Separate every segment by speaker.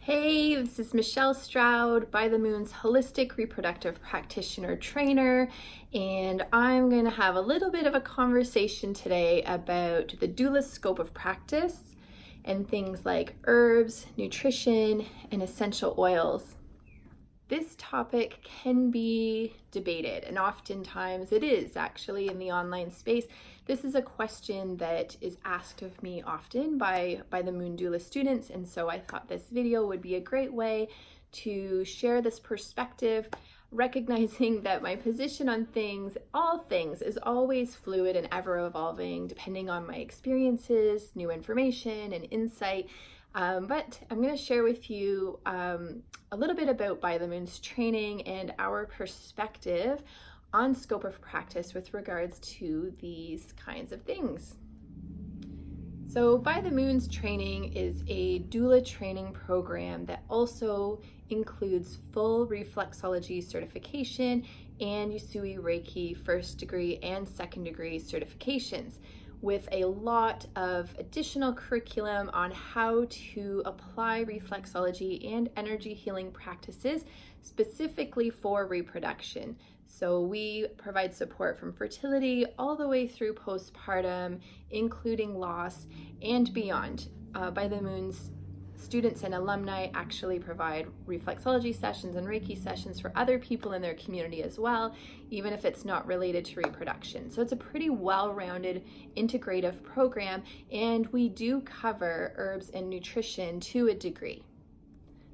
Speaker 1: Hey, this is Michelle Stroud, By the Moon's holistic reproductive practitioner trainer, and I'm going to have a little bit of a conversation today about the doula scope of practice and things like herbs, nutrition, and essential oils. This topic can be debated, and oftentimes it is actually in the online space. This is a question that is asked of me often by the Moon Doula students, and so I thought this video would be a great way to share this perspective, recognizing that my position on things, all things, is always fluid and ever evolving depending on my experiences, new information, and insight. But I'm going to share with you a little bit about By the Moon's training and our perspective on scope of practice with regards to these kinds of things. So By the Moon's training is a doula training program that also includes full reflexology certification and Usui Reiki first degree and second degree certifications, with a lot of additional curriculum on how to apply reflexology and energy healing practices specifically for reproduction. So we provide support from fertility all the way through postpartum, including loss and beyond. By the Moon's students and alumni actually provide reflexology sessions and Reiki sessions for other people in their community as well, even if it's not related to reproduction. So it's a pretty well-rounded integrative program, and we do cover herbs and nutrition to a degree.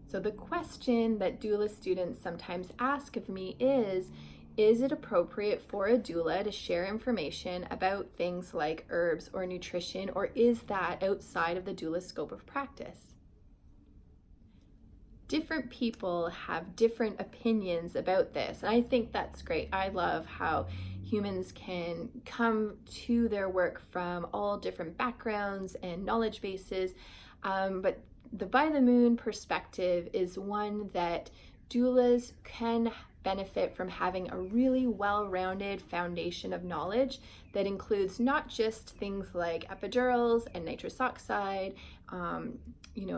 Speaker 1: So the question that doula students sometimes ask of me is it appropriate for a doula to share information about things like herbs or nutrition, or is that outside of the doula scope of practice? Different people have different opinions about this, and I think that's great. I love how humans can come to their work from all different backgrounds and knowledge bases, but the By the Moon perspective is one that doulas can benefit from having a really well-rounded foundation of knowledge that includes not just things like epidurals and nitrous oxide,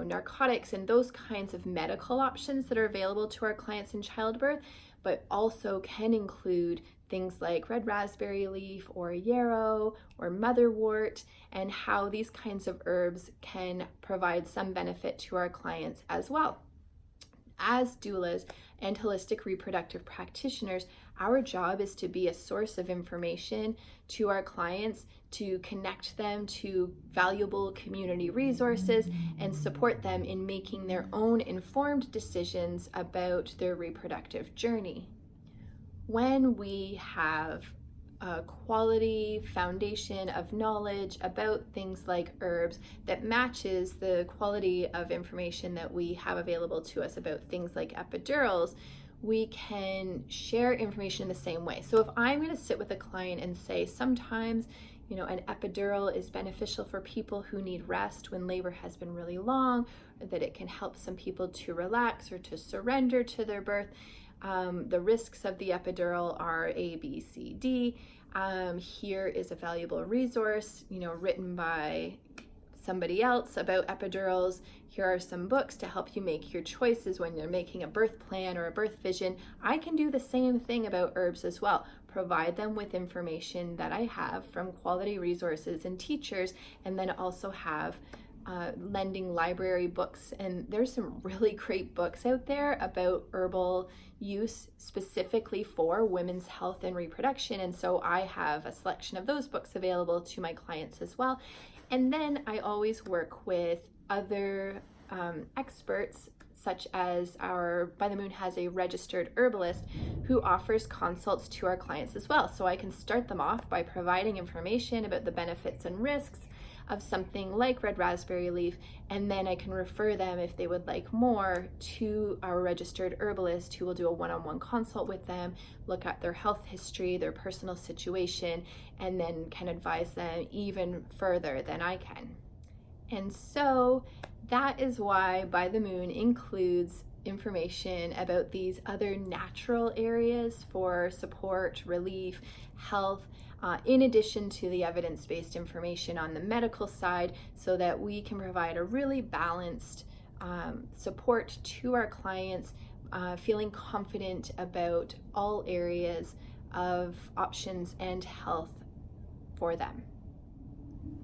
Speaker 1: narcotics and those kinds of medical options that are available to our clients in childbirth, but also can include things like red raspberry leaf or yarrow or motherwort, and how these kinds of herbs can provide some benefit to our clients as well. As doulas and holistic reproductive practitioners, our job is to be a source of information to our clients, to connect them to valuable community resources and support them in making their own informed decisions about their reproductive journey. When we have a quality foundation of knowledge about things like herbs that matches the quality of information that we have available to us about things like epidurals, we can share information in the same way. So if I'm going to sit with a client and say sometimes an epidural is beneficial for people who need rest when labor has been really long, or that it can help some people to relax or to surrender to their birth, the risks of the epidural are A, B, C, D. Here is a valuable resource, written by somebody else about epidurals. Here are some books to help you make your choices when you're making a birth plan or a birth vision. I can do the same thing about herbs as well. Provide them with information that I have from quality resources and teachers, and then also have lending library books. And there's some really great books out there about herbal use specifically for women's health and reproduction, and so I have a selection of those books available to my clients as well. And then I always work with other experts, such as By the Moon has a registered herbalist who offers consults to our clients as well. So I can start them off by providing information about the benefits and risks of something like red raspberry leaf, and then I can refer them, if they would like more, to our registered herbalist who will do a one-on-one consult with them, look at their health history, their personal situation, and then can advise them even further than I can. And so that is why By the Moon includes information about these other natural areas for support, relief, health, in addition to the evidence-based information on the medical side, so that we can provide a really balanced support to our clients, feeling confident about all areas of options and health for them.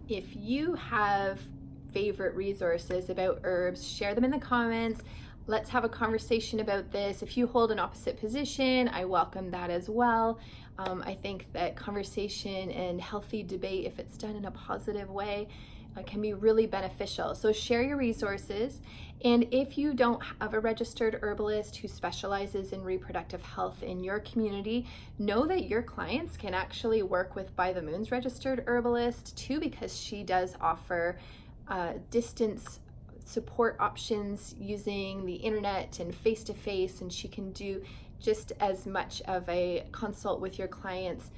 Speaker 1: If you have favorite resources about herbs, share them in the comments. Let's have a conversation about this. If you hold an opposite position, I welcome that as well. I think that conversation and healthy debate, if it's done in a positive way, can be really beneficial. So share your resources. And if you don't have a registered herbalist who specializes in reproductive health in your community, know that your clients can actually work with By the Moon's registered herbalist too, because she does offer distance support options using the internet and face-to-face, and she can do just as much of a consult with your clients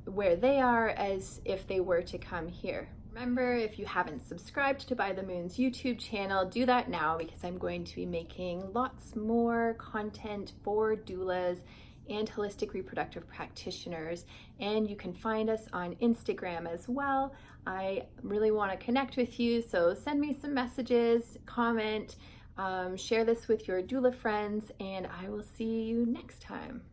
Speaker 1: where they are as if they were to come here. Remember, if you haven't subscribed to By the Moon's YouTube channel, do that now, because I'm going to be making lots more content for doulas and holistic reproductive practitioners, and you can find us on Instagram as well. I really want to connect with you, so send me some messages, comment, share this with your doula friends, and I will see you next time.